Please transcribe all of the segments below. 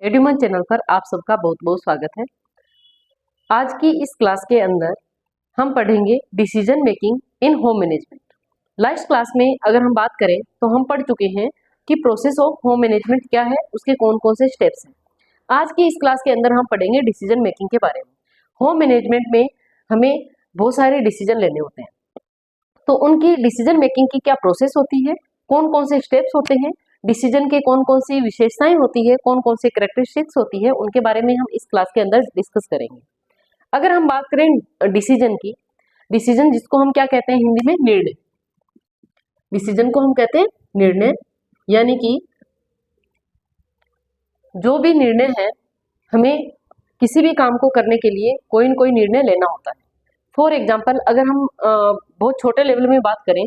एडुमन channel पर आप सबका बहुत बहुत स्वागत है। आज की इस क्लास के अंदर हम पढ़ेंगे decision making in home management. Last class में अगर हम बात करें तो हम पढ़ चुके हैं कि प्रोसेस ऑफ होम मैनेजमेंट क्या है, उसके कौन कौन से स्टेप्स हैं। आज की इस क्लास के अंदर हम पढ़ेंगे डिसीजन मेकिंग के बारे में। होम मैनेजमेंट में हमें बहुत सारे डिसीजन लेने होते हैं, तो उनकी डिसीजन मेकिंग की क्या प्रोसेस होती है, कौन कौन से स्टेप्स होते हैं, डिसीजन के कौन कौन सी विशेषताएं होती है, कौन कौन से कैरेक्टरिस्टिक्स होती है, उनके बारे में हम इस क्लास के अंदर डिस्कस करेंगे। अगर हम बात करें डिसीजन की, डिसीजन जिसको हम क्या कहते हैं हिंदी में, निर्णय। डिसीजन को हम कहते हैं निर्णय, यानी कि जो भी निर्णय है, हमें किसी भी काम को करने के लिए कोई न कोई निर्णय लेना होता है। फॉर एग्जाम्पल, अगर हम बहुत छोटे लेवल में बात करें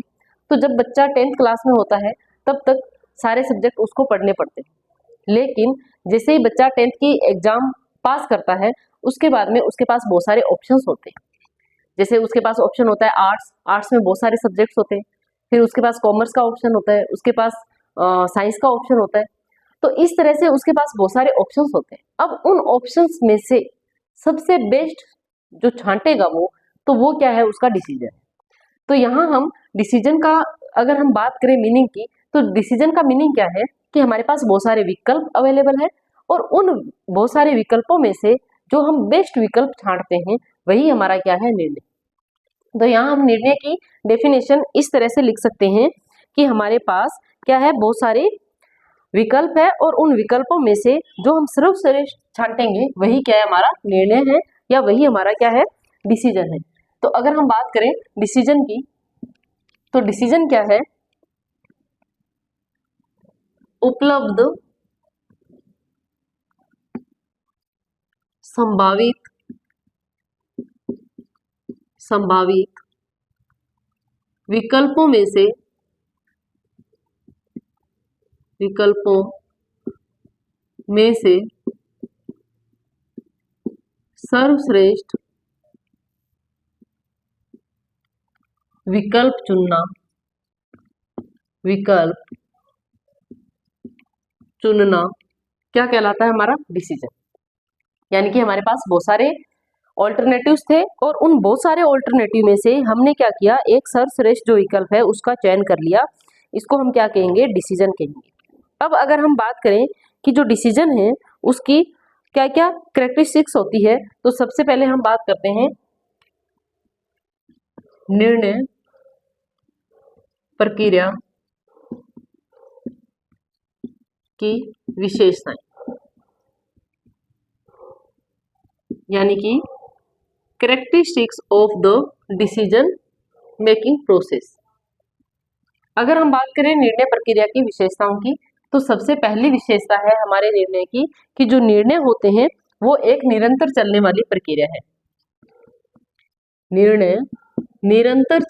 तो जब बच्चा 10th क्लास में होता है तब तक सारे सब्जेक्ट उसको पढ़ने पड़ते हैं, लेकिन जैसे ही बच्चा 10th की एग्जाम पास करता है उसके बाद में उसके पास बहुत सारे ऑप्शंस होते हैं। जैसे उसके पास ऑप्शन होता है आर्ट्स में बहुत सारे सब्जेक्ट्स होते हैं, फिर उसके पास कॉमर्स का ऑप्शन होता है, उसके पास साइंस का ऑप्शन होता है। तो इस तरह से उसके पास बहुत सारे ऑप्शंस होते हैं। अब उन ऑप्शंस में से सबसे बेस्ट जो छांटेगा वो क्या है, उसका डिसीजन है। तो यहाँ हम डिसीजन का अगर हम बात करें मीनिंग की, तो डिसीजन का मीनिंग क्या है कि हमारे पास बहुत सारे विकल्प अवेलेबल है और उन बहुत सारे विकल्पों में से जो हम बेस्ट विकल्प छांटते हैं वही हमारा क्या है, निर्णय। तो यहाँ हम निर्णय की डेफिनेशन इस तरह से लिख सकते हैं कि हमारे पास क्या है, बहुत सारे विकल्प है और उन विकल्पों में से जो हम सर्वश्रेष्ठ छांटेंगे वही क्या है, हमारा निर्णय है, या वही हमारा क्या है, डिसीजन है। तो अगर हम बात करें डिसीजन की, तो डिसीजन क्या है, उपलब्ध संभावित विकल्पों में से सर्वश्रेष्ठ विकल्प चुनना क्या कहलाता है, हमारा डिसीजन। यानी कि हमारे पास बहुत सारे ऑल्टरनेटिव्स थे और उन बहुत सारे ऑल्टरनेटिव में से हमने क्या किया, एक सर्वश्रेष्ठ जो विकल्प है उसका चयन कर लिया। इसको हम क्या कहेंगे, डिसीजन कहेंगे। अब अगर हम बात करें कि जो डिसीजन है उसकी क्या क्या कैरेक्टरिस्टिक्स होती है, तो सबसे पहले हम बात करते हैं निर्णय प्रक्रिया की विशेषताएं, यानी कि characteristics of the decision making process. अगर हम बात करें निर्णय प्रक्रिया की विशेषताओं की, तो सबसे पहली विशेषता है हमारे निर्णय की कि जो निर्णय होते हैं वो एक निरंतर चलने वाली प्रक्रिया है। निर्णय निरंतर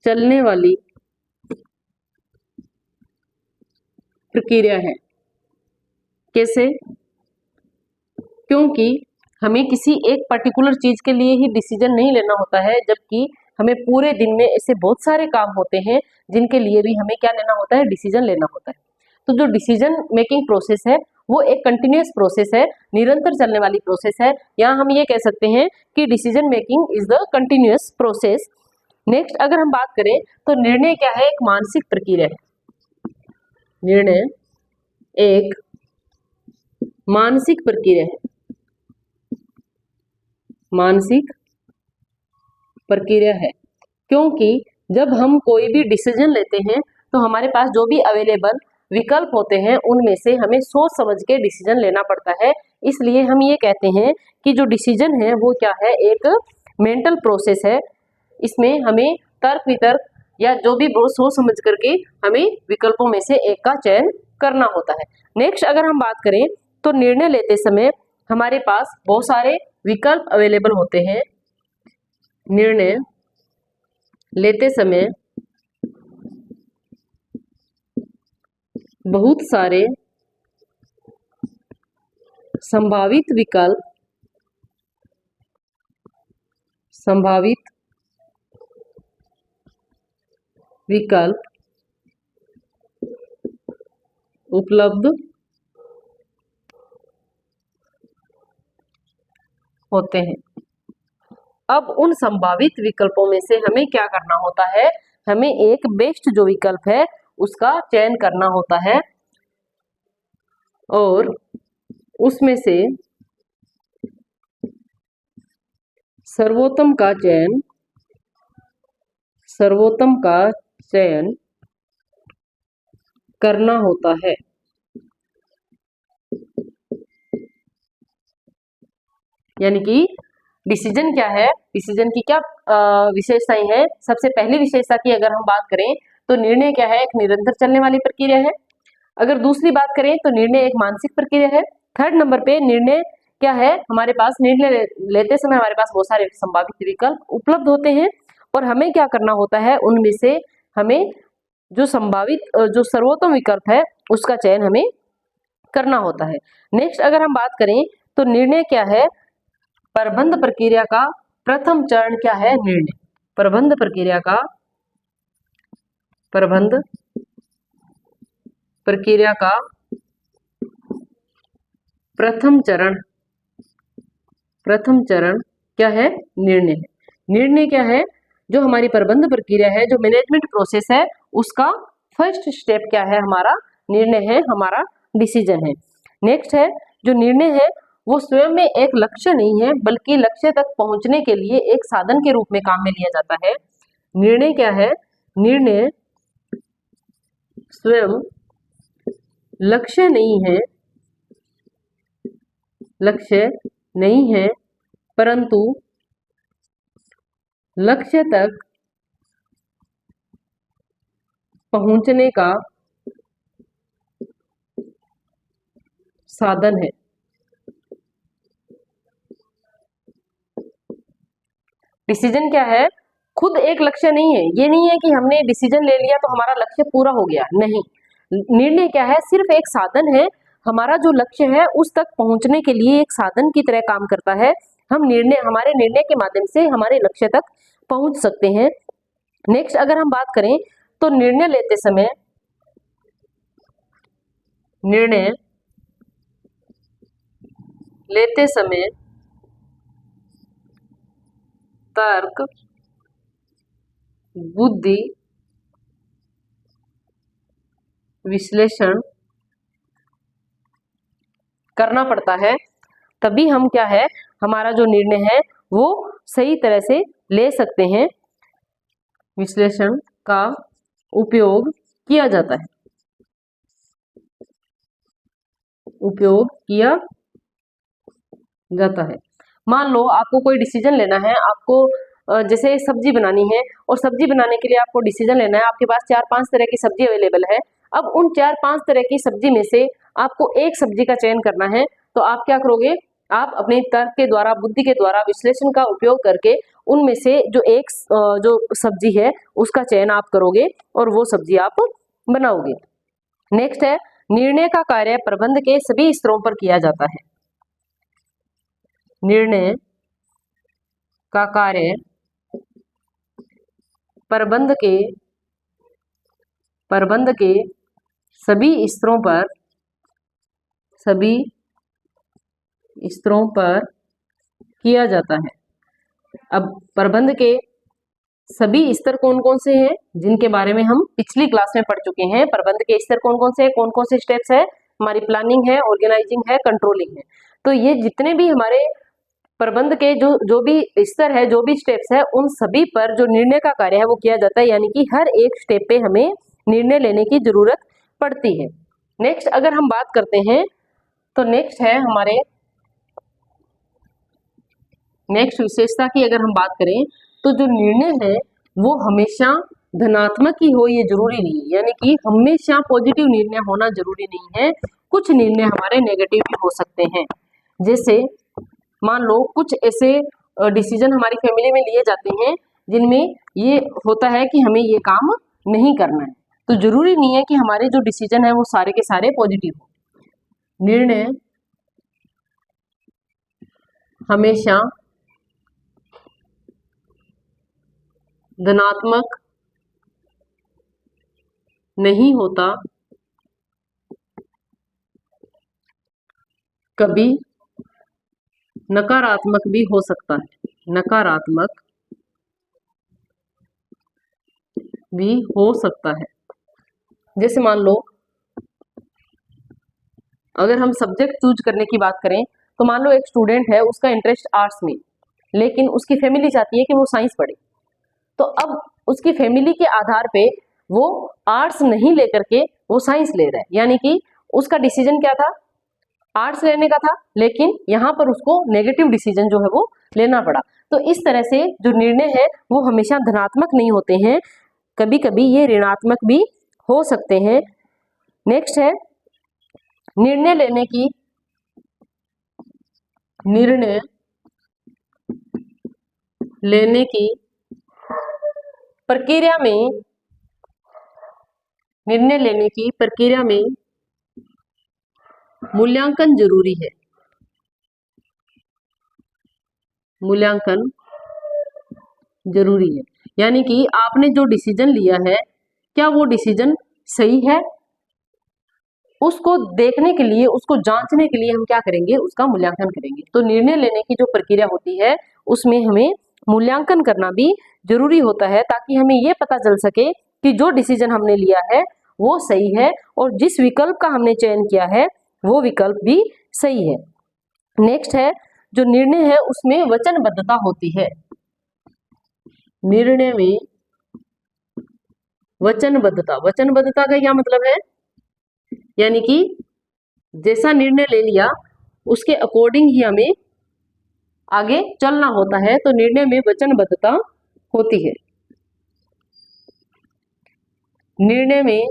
चलने वाली प्रक्रिया है। कैसे? क्योंकि हमें किसी एक पर्टिकुलर चीज के लिए ही डिसीजन नहीं लेना होता है, जबकि हमें पूरे दिन में ऐसे बहुत सारे काम होते हैं जिनके लिए भी हमें क्या लेना होता है, डिसीजन लेना होता है। तो जो डिसीजन मेकिंग प्रोसेस है वो एक कंटिन्यूअस प्रोसेस है, निरंतर चलने वाली प्रोसेस है। यहाँ हम ये कह सकते हैं कि decision making is the continuous process. Next अगर हम बात करें तो निर्णय क्या है, एक मानसिक प्रक्रिया है। निर्णय एक मानसिक प्रक्रिया है, मानसिक प्रक्रिया है, क्योंकि जब हम कोई भी डिसीजन लेते हैं तो हमारे पास जो भी अवेलेबल विकल्प होते हैं उनमें से हमें सोच समझ के डिसीजन लेना पड़ता है। इसलिए हम ये कहते हैं कि जो डिसीजन है वो क्या है, एक मेंटल प्रोसेस है। इसमें हमें तर्क वितर्क या जो भी वो सोच समझ करके हमें विकल्पों में से एक का चयन करना होता है। नेक्स्ट अगर हम बात करें तो निर्णय लेते समय हमारे पास बहुत सारे विकल्प अवेलेबल होते हैं। निर्णय लेते समय बहुत सारे संभावित विकल्प उपलब्ध होते हैं। अब उन संभावित विकल्पों में से हमें क्या करना होता है, हमें एक बेस्ट जो विकल्प है उसका चयन करना होता है और उसमें से सर्वोत्तम का चयन करना होता है। यानी कि डिसीजन क्या है, डिसीजन की क्या विशेषताएं हैं। सबसे पहली विशेषता की अगर हम बात करें तो निर्णय क्या है, एक निरंतर चलने वाली प्रक्रिया है। अगर दूसरी बात करें तो निर्णय एक मानसिक प्रक्रिया है। थर्ड नंबर पे निर्णय क्या है, हमारे पास निर्णय लेते समय हमारे पास बहुत सारे संभावित विकल्प उपलब्ध होते हैं और हमें क्या करना होता है, उनमें से हमें जो संभावित जो सर्वोत्तम विकल्प है उसका चयन हमें करना होता है। नेक्स्ट अगर हम बात करें तो निर्णय क्या है, प्रबंध प्रक्रिया का प्रथम चरण क्या है, निर्णय। प्रबंध प्रक्रिया का प्रथम चरण क्या है, निर्णय है। निर्णय क्या है, जो हमारी प्रबंध प्रक्रिया है, जो मैनेजमेंट प्रोसेस है, उसका फर्स्ट स्टेप क्या है, हमारा निर्णय है, हमारा डिसीजन है। नेक्स्ट है जो निर्णय है वो स्वयं में एक लक्ष्य नहीं है बल्कि लक्ष्य तक पहुंचने के लिए एक साधन के रूप में काम में लिया जाता है। निर्णय क्या है, निर्णय स्वयं लक्ष्य नहीं है परंतु लक्ष्य तक पहुंचने का साधन है। डिसीजन क्या है, खुद एक लक्ष्य नहीं है। ये नहीं है कि हमने डिसीजन ले लिया तो हमारा लक्ष्य पूरा हो गया, नहीं। निर्णय क्या है, सिर्फ एक साधन है। हमारा जो लक्ष्य है उस तक पहुंचने के लिए एक साधन की तरह काम करता है। हम हमारे निर्णय के माध्यम से हमारे लक्ष्य तक पहुंच सकते हैं। नेक्स्ट अगर हम बात करें तो निर्णय लेते समय तर्क, बुद्धि, विश्लेषण करना पड़ता है, तभी हम क्या है, हमारा जो निर्णय है वो सही तरह से ले सकते हैं। विश्लेषण का उपयोग किया जाता है, मान लो आपको कोई डिसीजन लेना है, आपको जैसे सब्जी बनानी है और सब्जी बनाने के लिए आपको डिसीजन लेना है। आपके पास 4-5 तरह की सब्जी अवेलेबल है। अब उन 4-5 तरह की सब्जी में से आपको एक सब्जी का चयन करना है, तो आप क्या करोगे, आप अपने तर्क के द्वारा, बुद्धि के द्वारा, विश्लेषण का उपयोग करके उनमें से जो एक जो सब्जी है उसका चयन आप करोगे और वो सब्जी आप बनाओगे। नेक्स्ट है निर्णय का कार्य प्रबंध के सभी स्तरों पर किया जाता है। निर्णय का कार्य प्रबंध के सभी स्तरों पर किया जाता है। अब प्रबंध के सभी स्तर कौन कौन से हैं, जिनके बारे में हम पिछली क्लास में पढ़ चुके हैं। प्रबंध के स्तर कौन कौन से हैं, कौन कौन से स्टेप्स है, हमारी प्लानिंग है, ऑर्गेनाइजिंग है, कंट्रोलिंग है। तो ये जितने भी हमारे प्रबंध के जो भी स्तर है, जो भी स्टेप्स है, उन सभी पर जो निर्णय का कार्य है वो किया जाता है। यानी कि हर एक स्टेप पे हमें निर्णय लेने की जरूरत पड़ती है। नेक्स्ट अगर हम बात करते हैं तो नेक्स्ट है हमारे नेक्स्ट विशेषता की अगर हम बात करें तो जो निर्णय है वो हमेशा धनात्मक ही हो, ये जरूरी नहीं है। यानी कि हमेशा पॉजिटिव निर्णय होना जरूरी नहीं है। कुछ निर्णय हमारे नेगेटिव भी हो सकते हैं। जैसे मान लो कुछ ऐसे डिसीजन हमारी फैमिली में लिए जाते हैं जिनमें ये होता है कि हमें ये काम नहीं करना है, तो जरूरी नहीं है कि हमारे जो डिसीजन है वो सारे के सारे पॉजिटिव हो। निर्णय हमेशा धनात्मक नहीं होता कभी नकारात्मक भी हो सकता है, नकारात्मक भी हो सकता है। जैसे मान लो अगर हम सब्जेक्ट चूज करने की बात करें तो मान लो एक स्टूडेंट है, उसका इंटरेस्ट आर्ट्स में, लेकिन उसकी फैमिली चाहती है कि वो साइंस पढ़े। तो अब उसकी फैमिली के आधार पे वो आर्ट्स नहीं लेकर के वो साइंस ले रहा है, यानी कि उसका डिसीजन क्या था, आर्ट्स लेने का था, लेकिन यहाँ पर उसको नेगेटिव डिसीजन जो है वो लेना पड़ा। तो इस तरह से जो निर्णय है वो हमेशा धनात्मक नहीं होते हैं, कभी कभी ये ऋणात्मक भी हो सकते हैं। नेक्स्ट है निर्णय लेने की प्रक्रिया में, निर्णय लेने की प्रक्रिया में मूल्यांकन जरूरी है, मूल्यांकन जरूरी है। यानी कि आपने जो डिसीजन लिया है क्या वो डिसीजन सही है, उसको देखने के लिए, उसको जांचने के लिए हम क्या करेंगे, उसका मूल्यांकन करेंगे। तो निर्णय लेने की जो प्रक्रिया होती है उसमें हमें मूल्यांकन करना भी जरूरी होता है, ताकि हमें ये पता चल सके कि जो डिसीजन हमने लिया है वो सही है और जिस विकल्प का हमने चयन किया है वो विकल्प भी सही है। नेक्स्ट है जो निर्णय है उसमें वचनबद्धता होती है, निर्णय में वचनबद्धता, वचनबद्धता का क्या मतलब है, यानी कि जैसा निर्णय ले लिया उसके अकॉर्डिंग ही हमें आगे चलना होता है। तो निर्णय में वचनबद्धता होती है, निर्णय में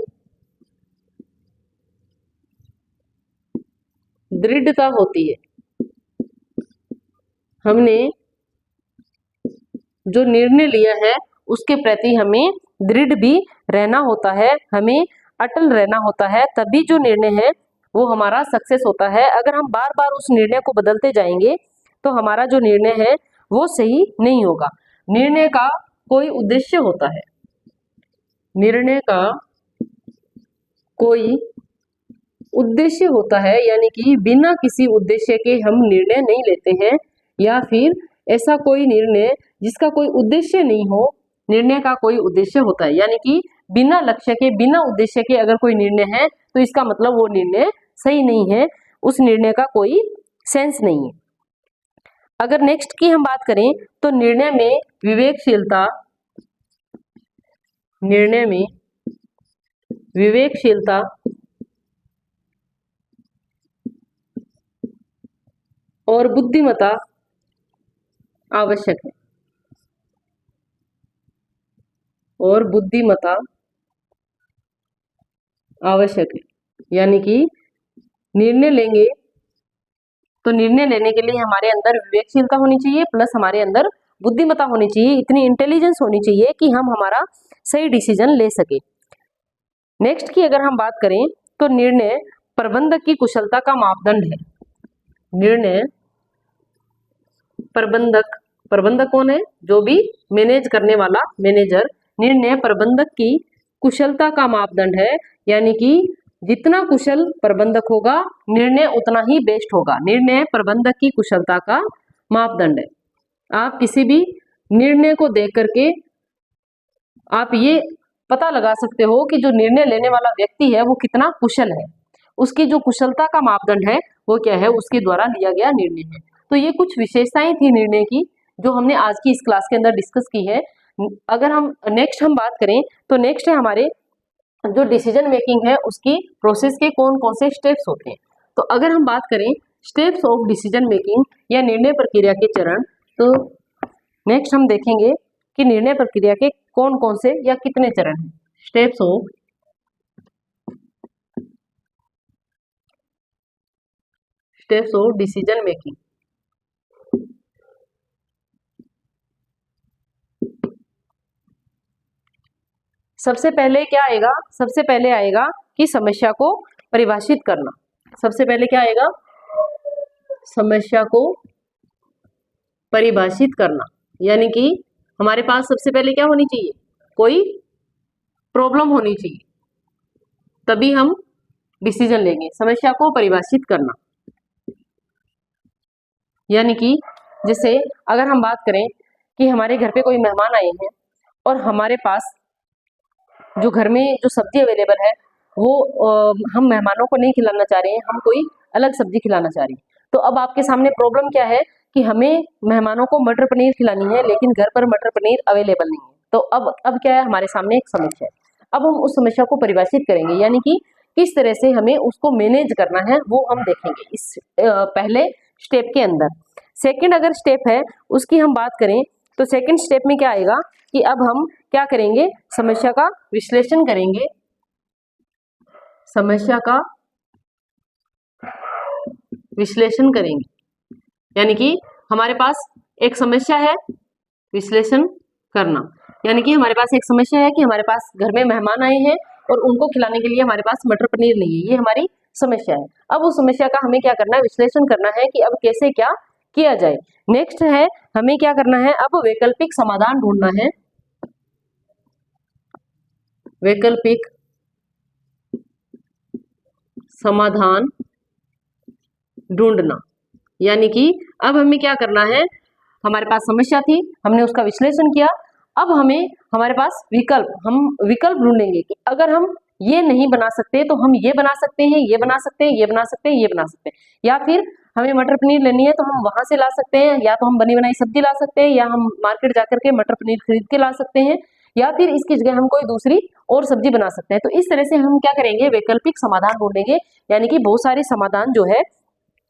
दृढ़ता होती है, हमने जो निर्णय लिया है उसके प्रति हमें दृढ़ भी रहना होता है, हमें अटल रहना होता है, तभी जो निर्णय है वो हमारा सक्सेस होता है। अगर हम बार बार उस निर्णय को बदलते जाएंगे तो हमारा जो निर्णय है वो सही नहीं होगा। निर्णय का कोई उद्देश्य होता है, निर्णय का कोई उद्देश्य होता है, यानी कि बिना किसी उद्देश्य के हम निर्णय नहीं लेते हैं, या फिर ऐसा कोई निर्णय जिसका कोई उद्देश्य नहीं हो, निर्णय का कोई उद्देश्य होता है, यानी कि बिना लक्ष्य के, बिना उद्देश्य के अगर कोई निर्णय है तो इसका मतलब वो निर्णय सही नहीं है, उस निर्णय का कोई सेंस नहीं है। अगर नेक्स्ट की हम बात करें तो निर्णय में विवेकशीलता, निर्णय में विवेकशीलता और बुद्धिमत्ता आवश्यक है, और बुद्धिमत्ता आवश्यक है, यानी कि निर्णय लेंगे तो निर्णय लेने के लिए हमारे अंदर विवेकशीलता होनी चाहिए, प्लस हमारे अंदर बुद्धिमत्ता होनी चाहिए, इतनी इंटेलिजेंस होनी चाहिए कि हम हमारा सही डिसीजन ले सके। नेक्स्ट की अगर हम बात करें तो निर्णय प्रबंधक की कुशलता का मापदंड है, निर्णय प्रबंधक, प्रबंधक कौन है, जो भी मैनेज करने वाला मैनेजर, निर्णय प्रबंधक की कुशलता का मापदंड है, यानी कि जितना कुशल प्रबंधक होगा निर्णय उतना ही बेस्ट होगा, निर्णय प्रबंधक की कुशलता का मापदंड है। आप किसी भी निर्णय को देख करके आप ये पता लगा सकते हो कि जो निर्णय लेने वाला व्यक्ति है वो कितना कुशल है, उसकी जो कुशलता का मापदंड है वो क्या है, उसके द्वारा लिया गया निर्णय है। तो ये कुछ विशेषताएं थी निर्णय की जो हमने आज की इस क्लास के अंदर डिस्कस की है। अगर हम नेक्स्ट बात करें तो नेक्स्ट है हमारे जो डिसीजन मेकिंग है उसकी प्रोसेस के कौन कौन से स्टेप्स होते हैं। तो अगर हम बात करें स्टेप्स ऑफ डिसीजन मेकिंग या निर्णय प्रक्रिया के चरण, तो नेक्स्ट हम देखेंगे कि निर्णय प्रक्रिया के कौन कौन से या कितने चरण हैं। स्टेप्स ऑफ डिसीजन मेकिंग, सबसे पहले क्या आएगा, सबसे पहले आएगा कि समस्या को परिभाषित करना, सबसे पहले क्या आएगा, समस्या को परिभाषित करना, यानी कि हमारे पास सबसे पहले क्या होनी चाहिए, कोई प्रॉब्लम होनी चाहिए, तभी हम डिसीजन लेंगे। समस्या को परिभाषित करना, यानी कि जैसे अगर हम बात करें कि हमारे घर पे कोई मेहमान आए हैं और हमारे पास जो घर में जो सब्जी अवेलेबल है वो हम मेहमानों को नहीं खिलाना चाह रहे हैं, हम कोई अलग सब्जी खिलाना चाह रहे हैं। तो अब आपके सामने प्रॉब्लम क्या है कि हमें मेहमानों को मटर पनीर खिलानी है लेकिन घर पर मटर पनीर अवेलेबल नहीं है। तो अब क्या है, हमारे सामने एक समस्या है। अब हम उस समस्या को परिभाषित करेंगे, यानी कि किस तरह से हमें उसको मैनेज करना है वो हम देखेंगे इस पहले स्टेप के अंदर। सेकंड अगर स्टेप है उसकी हम बात करें तो सेकंड स्टेप में क्या आएगा कि अब हम क्या करेंगे, समस्या का विश्लेषण करेंगे। समस्या का विश्लेषण करेंगे, यानी कि हमारे पास एक समस्या है, विश्लेषण करना, यानी कि हमारे पास एक समस्या है कि हमारे पास घर में मेहमान आए हैं और उनको खिलाने के लिए हमारे पास मटर पनीर नहीं है, ये हमारी समस्या है। अब उस समस्या का हमें क्या करना है, विश्लेषण करना है कि अब कैसे क्या किया जाए। नेक्स्ट है हमें क्या करना है, अब वैकल्पिक समाधान ढूंढना है। वैकल्पिक समाधान ढूंढना, यानी कि अब हमें क्या करना है, हमारे पास समस्या थी, हमने उसका विश्लेषण किया, अब हमें हमारे पास हम विकल्प ढूंढेंगे कि अगर हम ये नहीं बना सकते तो हम ये बना सकते हैं, ये बना सकते हैं, ये बना सकते हैं, ये बना सकते हैं, या फिर हमें मटर पनीर लेनी है तो हम वहां से ला सकते हैं, या तो हम बनी बनाई सब्जी ला सकते हैं, या हम मार्केट जाकर के मटर पनीर खरीद के ला सकते हैं, या फिर इसकी जगह हम कोई दूसरी और सब्जी बना सकते हैं। तो इस तरह से हम क्या करेंगे, वैकल्पिक समाधान ढूंढेंगे, यानी कि बहुत सारे समाधान जो है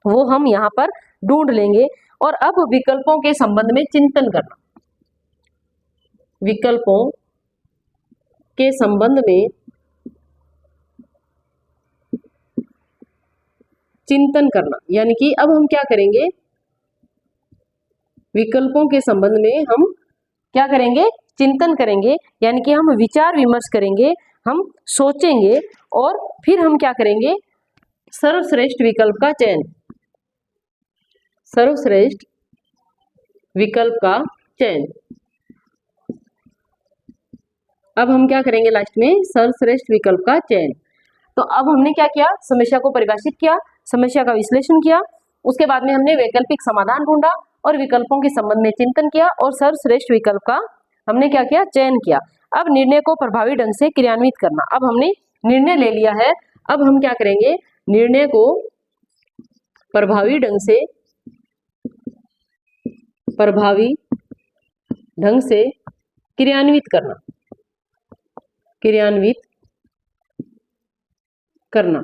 वो हम यहाँ पर ढूंढ लेंगे। और अब विकल्पों के संबंध में चिंतन करना, विकल्पों के संबंध में चिंतन करना, यानी कि अब हम क्या करेंगे, विकल्पों के संबंध में हम क्या करेंगे, चिंतन करेंगे, यानी कि हम विचार विमर्श करेंगे, हम सोचेंगे और फिर हम क्या करेंगे, सर्वश्रेष्ठ विकल्प का चयन, सर्वश्रेष्ठ विकल्प का चयन। अब हम क्या करेंगे लास्ट में, सर्वश्रेष्ठ विकल्प का चयन। तो अब हमने क्या किया, समस्या को परिभाषित किया, समस्या का विश्लेषण किया, उसके बाद में हमने वैकल्पिक समाधान ढूंढा और विकल्पों के संबंध में चिंतन किया और सर्वश्रेष्ठ विकल्प का हमने क्या किया, चयन किया। अब निर्णय को प्रभावी ढंग से क्रियान्वित करना, अब हमने निर्णय ले लिया है, अब हम क्या करेंगे, निर्णय को प्रभावी ढंग से क्रियान्वित करना,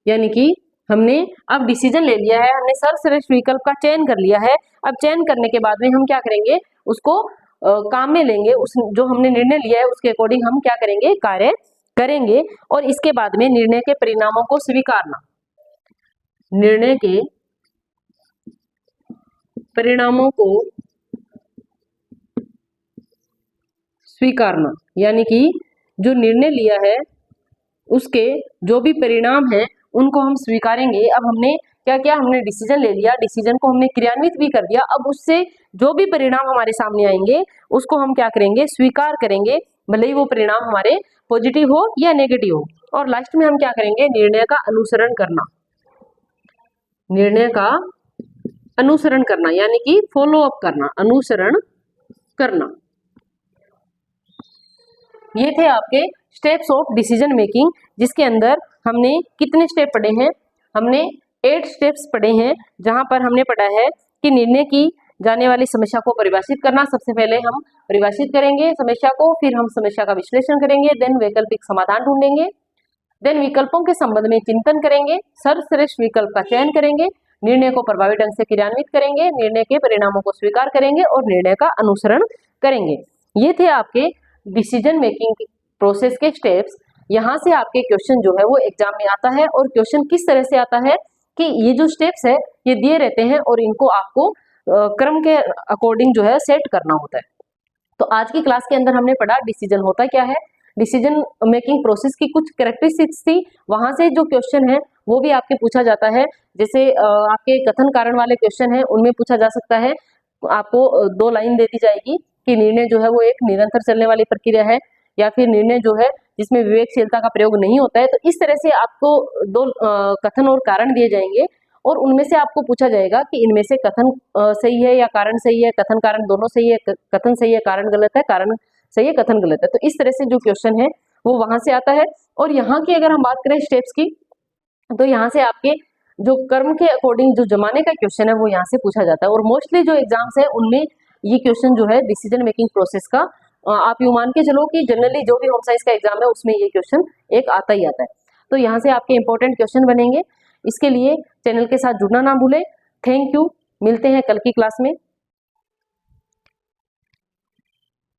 यानी कि हमने अब डिसीजन ले लिया है, हमने सर्वश्रेष्ठ विकल्प का चयन कर लिया है। अब चयन करने के बाद में हम क्या करेंगे, उसको काम में लेंगे, उस जो हमने निर्णय लिया है उसके अकॉर्डिंग हम क्या करेंगे, कार्य करेंगे। और इसके बाद में निर्णय के परिणामों को स्वीकारना, निर्णय के परिणामों को स्वीकारना, यानी कि जो निर्णय लिया है उसके जो भी परिणाम है उनको हम स्वीकारेंगे। अब हमने क्या किया, हमने डिसीजन ले लिया, डिसीजन को हमने क्रियान्वित भी कर दिया, अब उससे जो भी परिणाम हमारे सामने आएंगे उसको हम क्या करेंगे, स्वीकार करेंगे, भले ही वो परिणाम हमारे पॉजिटिव हो या नेगेटिव हो। और लास्ट में हम क्या करेंगे, निर्णय का अनुसरण करना, निर्णय का अनुसरण करना, यानी कि फॉलो अप करना, अनुसरण करना। ये थे आपके स्टेप्स ऑफ डिसीजन मेकिंग, जिसके अंदर हमने कितने स्टेप पढ़े हैं, हमने 8 स्टेप्स पढ़े हैं, जहां पर हमने पढ़ा है कि निर्णय की जाने वाली समस्या को परिभाषित करना। सबसे पहले हम परिभाषित करेंगे समस्या को, फिर हम समस्या का विश्लेषण करेंगे, देन वैकल्पिक समाधान ढूंढेंगे, देन विकल्पों के संबंध में चिंतन करेंगे, सर्वश्रेष्ठ विकल्प का चयन करेंगे, निर्णय को प्रभावी ढंग से क्रियान्वित करेंगे, निर्णय के परिणामों को स्वीकार करेंगे और निर्णय का अनुसरण करेंगे। ये थे आपके डिसीजन मेकिंग प्रोसेस के स्टेप्स। यहाँ से आपके क्वेश्चन जो है वो एग्जाम में आता है, और क्वेश्चन किस तरह से आता है कि ये जो स्टेप्स है ये दिए रहते हैं और इनको आपको क्रम के अकॉर्डिंग जो है सेट करना होता है। तो आज की क्लास के अंदर हमने पढ़ा डिसीजन होता क्या है, डिसीजन मेकिंग प्रोसेस की कुछ कैरेक्टरिस्टिक्स थी, वहां से जो क्वेश्चन है वो भी आपके पूछा जाता है। जैसे आपके कथन कारण वाले क्वेश्चन है उनमें पूछा जा सकता है, आपको 2 लाइन दे दी जाएगी कि निर्णय जो है वो एक निरंतर चलने वाली प्रक्रिया है, या फिर निर्णय जो है जिसमें विवेकशीलता का प्रयोग नहीं होता है। तो इस तरह से आपको 2 कथन और कारण दिए जाएंगे और उनमें से आपको पूछा जाएगा कि इनमें से कथन सही है या कारण सही है, कथन कारण दोनों सही है, कथन सही है कारण गलत है, कारण सही है कथन गलत है। तो इस तरह से जो क्वेश्चन है वो वहां से आता है। और यहाँ की अगर हम बात करें स्टेप्स की, तो यहाँ से आपके जो कर्म के अकॉर्डिंग जो जमाने का क्वेश्चन है वो यहाँ से पूछा जाता है। और मोस्टली जो एग्जाम्स है उनमें ये क्वेश्चन जो है डिसीजन मेकिंग प्रोसेस का, आप यूं मान के चलो कि जनरली जो भी होम साइंस का एग्जाम है उसमें ये क्वेश्चन एक आता ही आता है। तो यहाँ से आपके इंपॉर्टेंट क्वेश्चन बनेंगे। इसके लिए चैनल के साथ जुड़ना ना भूलें। थैंक यू, मिलते हैं कल की क्लास में।